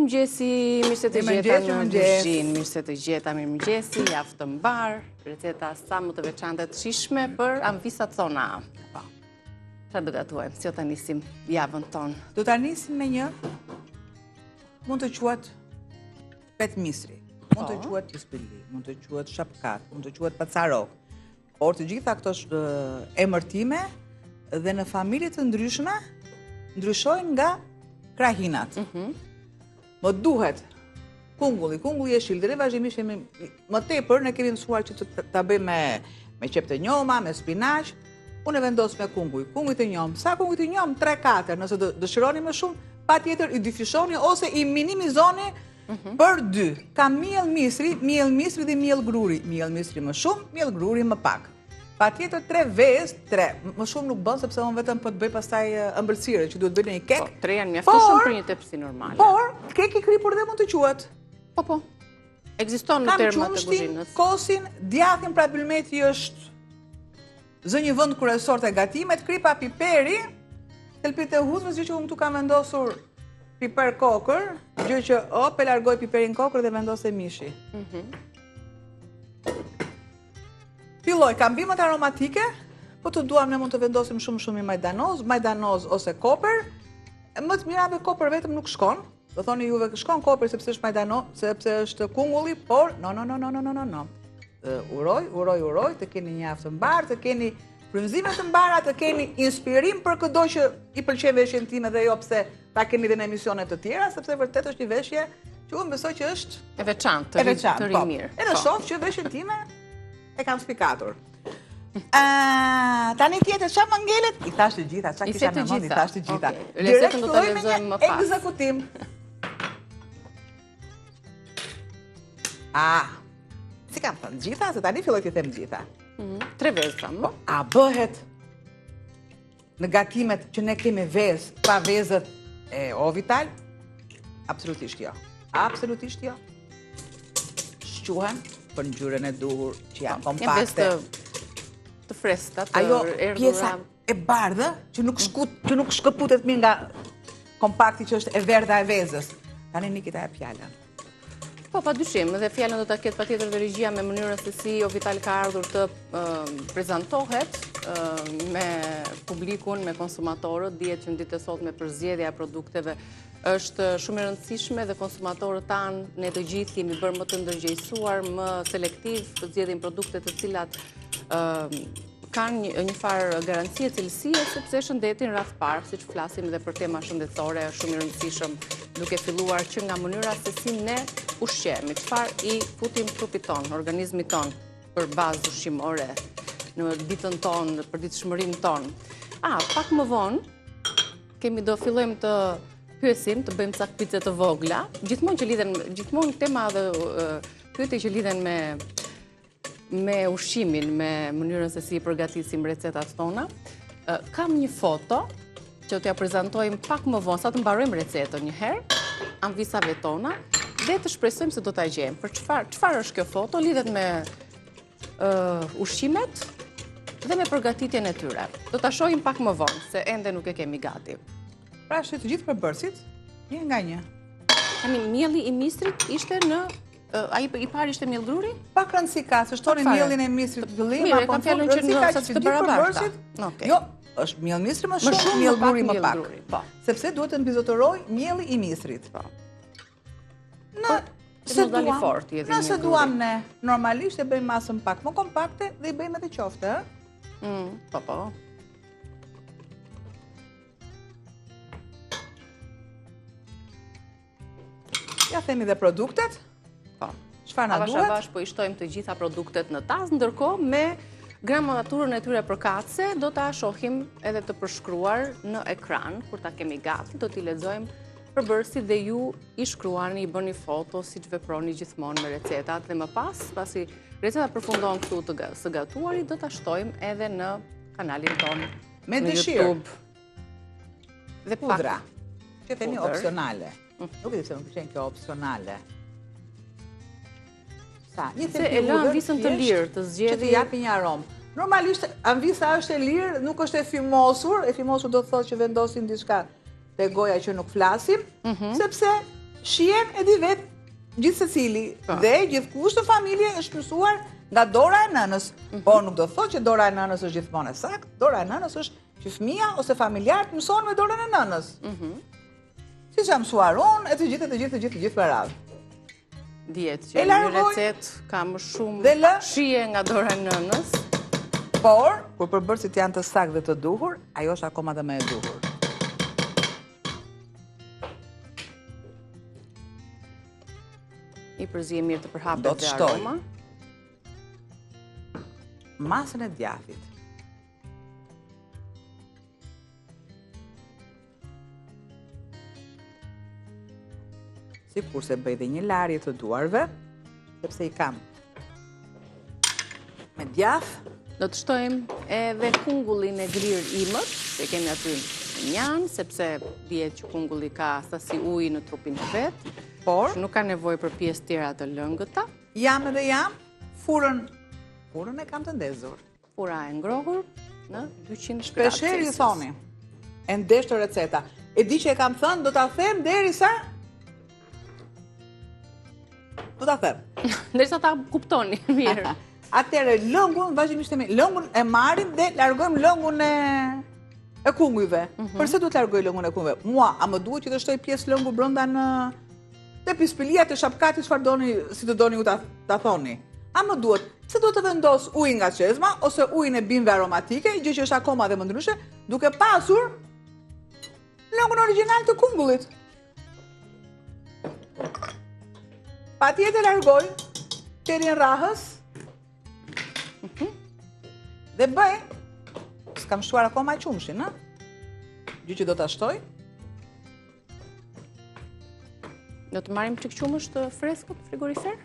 Mirëmëngjesi, mirë se të gjeta në kuzhinë, mirë se të gjeta, mirëmëngjesi, javë të mbar, receta sa më të veçante të shijshme për anvisat tona. Po. Çfarë do gatuajmë? Si do ta nisim javën tonë? Do ta nisim me një, mund të quhet pet misri, mund të quhet pispili, mund të quhet shapkat, mund të quhet pacarok. Por të gjitha këto emërtime dhe në familje të ndryshme ndryshojnë nga krahinat. Më duhet kungulli jeshil, dhe vazhdimisht më tepër ne kemi mësuar që ta bëjmë me qep të njoma, me spinaq. Unë e vendos me kunguj të njom. Sa kunguj të njom? 3-4, nëse dëshironi më shumë, patjetër i dyfishoni ose i minimizoni për 2. Ka miell misri dhe miell gruri. Miell misri më shumë, miell gruri më pak. Patjetër 3 vezë, 3. Më shumë nuk bën sepse unë vetëm po të bëj pastaj ëmbëlsirë që duhet bëj një kek. Po, 3 janë mjaftueshëm për një tepsi normale. Por, kek i kripur dhe mund të quhet. Po. Ekziston në termat të kuzhinës. Kosin, djathin, pra bylmeti është zë një vend kryesor të gatimet, kripa piperi, thelpit e hudhës, gjë që unë këtu kam vendosur piper kokër, gjë që e largoj piperin kokër dhe vendos e mishi. Filloj, kam bimët aromatike, po të duam ne mund të vendosim shumë i majdanoz ose koper. Më të mirave koper vetëm nuk shkon. Do thoni juve shkon koper sepse është majdanoz, sepse është kungulli, por no. Uroj, të keni një javë të mbarë, të keni frymëzime të mbara, të keni inspirim për çdo që i pëlqen veshjen time dhe jo pse ta keni dhe në emisione të tjera, sepse vërtet është një veshje që unë besoj që është e veçantë, të ri mirë. E në shoh që veshjen time e kam spikatur. Tani tjetër, qa më ngelet? I thash të gjitha, qa kisha në mend, i thash të gjitha. Receptën do të lexojmë më pas. Ekzekutim. Si kam thënë gjitha, se tani filloj të them gjitha. 3 vezë, më? A bëhet në gatimet që ne kemi vezë, pa vezët e Ovital? Absolutisht jo. Shquhen për ngjyrën e duhur, që janë kompakte. Janë vezë të freskëta, të erdhura. Ajo pjesa e bardhë, që nuk shkëputet mirë nga kompakti që është e verdha e vezës. Tani Nikita e fjalën. Po, padyshim, dhe fjalën do ta ketë patjetër dhe regjia me mënyrën se si Ovital ka ardhur të prezantohet me publikun, me konsumatorët. Dihet që në ditët e sotme përzgjedhja e produkteve është shumë e rëndësishme dhe konsumatorët tanë, ne të gjithë kemi bërë më të ndërgjegjësuar, më selektiv, të zgjedhim produkte të cilat kanë një farë garancie cilësie, sepse shëndetin rreth parë, siç flasim dhe për tema shëndetësore, është shumë i rëndësishëm, duke filluar që nga mënyra se si ne ushqemi, çfarë i futim trupit ton, organizmit ton, për bazë ushqimore, në ditën tonë, për ditëshmërinë tonë. Pak më vonë, do fillojmë të pyesim, të bëjmë ca pyetje të vogla, gjithmonë tema dhe pyetje që lidhen me ushqimin, me mënyrën se si i përgatisim recetat tona. Kam një foto që t'ja prezantojmë pak më vonë, sa të mbarojmë recetën një herë, anvisave tona, dhe të shpresojmë se do t'a gjejmë. Për çfarë është kjo foto, lidhet me ushqimet dhe me përgatitjen e tyre. Do t'a shohim pak më vonë, se ende nuk e kemi gati. Pra është të gjithë përbërësit, një nga një. Mielli i mistrit ishte në... Ai i parë ishte miell gruri? Pak rëndësi ka, se shtoni mielin e mistrit gëllim, mirë, kam fjalën që në të barabarta. Jo, është miell mistri më shumë, miell gruri më pak. Sepse duhet të mbizotëroj mielli i mistrit. Nëse duam ne, normalisht e bëjmë masën pak më kompakte dhe i bëjmë edhe qofte, Po. Ja themi dhe produktet. Çfarë na duhet? Avash po i shtojmë të gjitha produktet në tas, ndërkohë me gramaturën e tyre përkatëse do ta shohim edhe të përshkruar në ekran, kur ta kemi gati, do t'i lexojmë përbërësit dhe ju i shkruani, i bëni foto, siç veproni gjithmonë me recetat dhe më pas, pasi recetat përfundon këtu së gatuari, do ta shtojmë edhe në kanalin tonë në YouTube. Dhe pudra, që themi opsionale. Nuk e di pse më pëlqen kjo opsionale. Se e lë anvisën të lirë të zgjedhë që të japi një aromë. Normalisht anvisa është e lirë, nuk është e fimosur. E fimosur do të thotë që vendosim diçka te goja që nuk flasim, sepse shihen e di vetë gjithë secili. Dhe gjithkusht në familje është mësuar nga dora e nënës. Por nuk do të thotë që dora e nënës është gjithmonë e saktë. Dora e nënës është që fëmia ose familjarët mësojnë me dorën e nënës. Si që mësuar unë, e të gjithë për radhë. Dihet që një recet ka më shumë shije nga dora e nënës. Por, kur përbërësit janë të saktë dhe të duhur, ajo është akoma dhe me e duhur. I përzi e mirë të përhapet dhe aroma. Masën e djathit. Si kurse bëj dhe një larje të duarve, sepse i kam me djath. Do të shtojmë edhe kungullin e grirë imët, se kemi aty në njanë, sepse dihet që kungulli ka sasi ujë në trupin e vetë, por nuk ka nevojë për pjesë tjera të lëngëta. Jam edhe jam, furën e kam të ndezur. Fura e ngrohur në 200 gradë. Shpesher ju thoni, e ndesh të receta. E di që e kam thënë, do ta them derisa do ta them. Derisa ta kuptoni mirë. Atëre lëngun, vazhdimisht lëngun e marrim dhe largojmë lëngun e kungujve. Përse duhet largoj lëngun e kungujve? Mua, a më duhet që të shtoj pjesë lëngu brenda në te pispilia të shapkatit, çfarë doni, si të doni u ta thoni? A më duhet? Se duhet të vendos ujë nga çezma ose ujin e bimëve aromatike, gjë që është akoma dhe më ndryshe, duke pasur lëngun origjinal të kungullit. Patjetër largoj terin rrahës. Dhe bëj, s'kam shtuar akoma qumshin, gjë që do ta shtoj. Do të marrim çik qumësh të freskët frigorifer?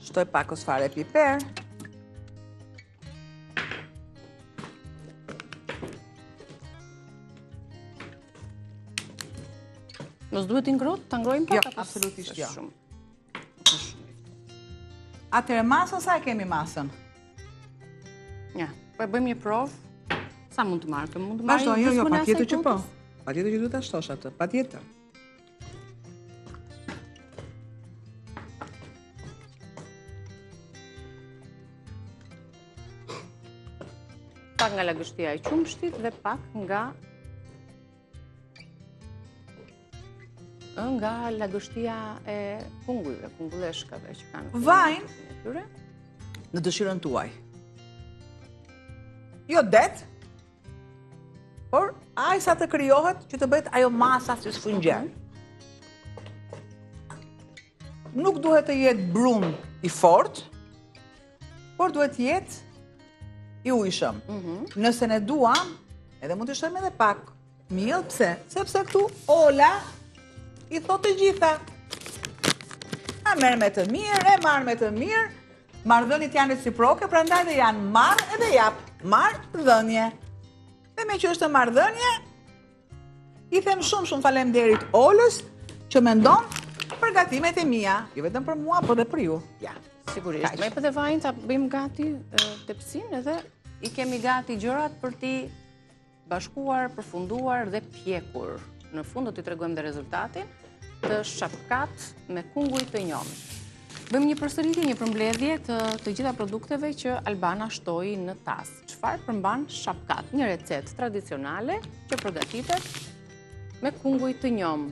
Shtoj pak ose fare piper. Mos duhet i ngrohtë, ta ngrojmë pak? Jo, absolutisht jo. Atëre masën, sa e kemi masën? Ja, po e bëjmë një provë. Sa mund të marrë? Mund të marrë Vazhdo, jo, patjetër që po. Patjetër që duhet ta shtosh atë, patjetër. Pak nga lagështia e qumshtit dhe pak nga lagështia e kungujve, kungulleshkave që kanë. Vajnë në dëshirën tuaj. Jo det, por aq sa të krijohet që të bëhet ajo masa si sfungjer. Nuk duhet të jetë brun i fortë, por duhet të jetë i ujshëm. Nëse ne duam, edhe mund të shtojmë edhe pak miell, pse? Sepse këtu Ola i thot të gjitha. A merr me të mirë, e marr me të mirë. Marrëdhëniet janë reciproke, prandaj dhe janë marr edhe jap. Marrëdhënie. Dhe me që është marrëdhënie, i them shumë faleminderit Olës që mendon përgatimet e mia, jo vetëm për mua, por edhe për ju. Ja, sigurisht. Me edhe vajin ta bëjmë gati tepsinë edhe i kemi gati gjërat për t'i bashkuar, përfunduar dhe pjekur. Në fund do t'i tregojmë dhe rezultatin të shapkat me kunguj të njomë. Bëjmë një përsëritje, një përmbledhje të gjitha produkteve që Albana shtoi në tas. Çfarë përmban shapkat? Një recet tradicionale që përgatitet me kunguj të njomë.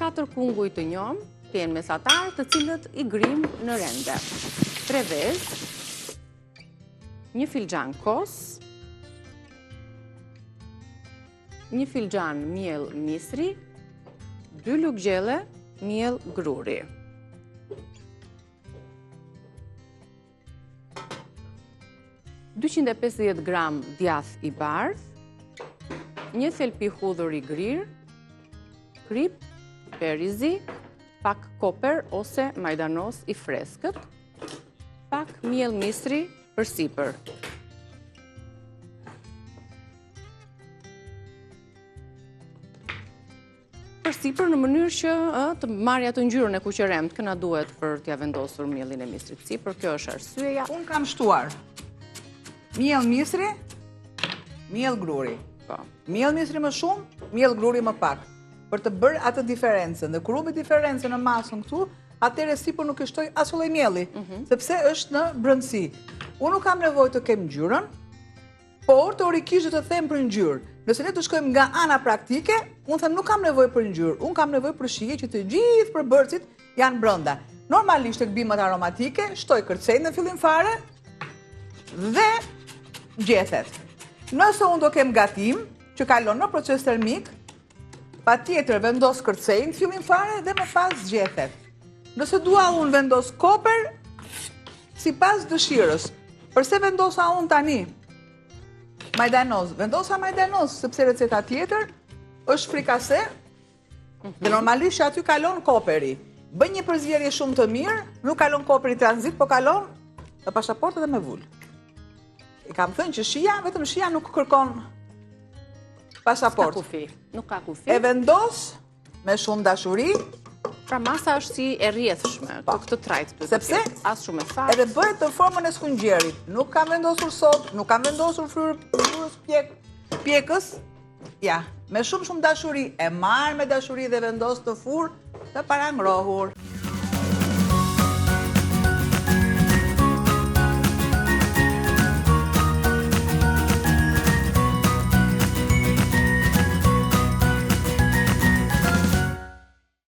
4 kunguj të njomë, të jenë mesatar, të cilët i grim në rende. 3 vezë, 1 filxhan kos, 1 filxhan miell misri, 2 lugë gjelle miell gruri. $250 gram djath i bardh, 1 thelpi hudhër i grirë, krip, perizi, pak koper ose majdanos i freskët, pak miell misri për sipër. Për sipër në mënyrë që të marrë atë ngjyrën e kuqeremt që na duhet për t'ia vendosur miellin e misrit sipër. Kjo është arsyeja. Unë kam shtuar miell misri, miell gruri. Po. Miell misri më shumë, miell gruri më pak. për të bërë atë diferencën. Dhe kur humbi diferencën në masën këtu, atëherë sipër nuk i shtoj as lloj mielli, sepse është në brendësi. Unë nuk kam nevojë të kem ngjyrën, por teorikisht do të them për ngjyrë. Nëse ne të shkojmë nga ana praktike, unë them nuk kam nevojë për ngjyrë, unë kam nevojë për shije që të gjithë përbërësit janë brenda. Normalisht tek bimët aromatike, shtoj kërcej në fillim fare dhe gjethet. Nëse unë do kem gatim që kalon në proces termik, patjetër vendos kërcej në fillim fare dhe më pas zgjethet. Nëse dua unë vendos koper, sipas dëshirës. Përse vendosa unë tani majdanoz? Vendosa majdanoz sepse receta tjetër është frikase dhe normalisht që aty kalon koperi. Bëj një përzierje shumë të mirë, nuk kalon koperi tranzit, po kalon me pasaportë dhe me vull. I kam thënë që shija, vetëm shija nuk kërkon pasaportë. Nuk ka kufi. E vendos me shumë dashuri. Pra masa është si e rrjedhshme, këtë trajt. Sepse as shumë e saktë. Edhe bëhet në formën e skunxjerit. Nuk kam vendosur sot, nuk kam vendosur fryrës pjekës. Ja, me shumë dashuri, e marr me dashuri dhe vendos në furrë të parangrohur.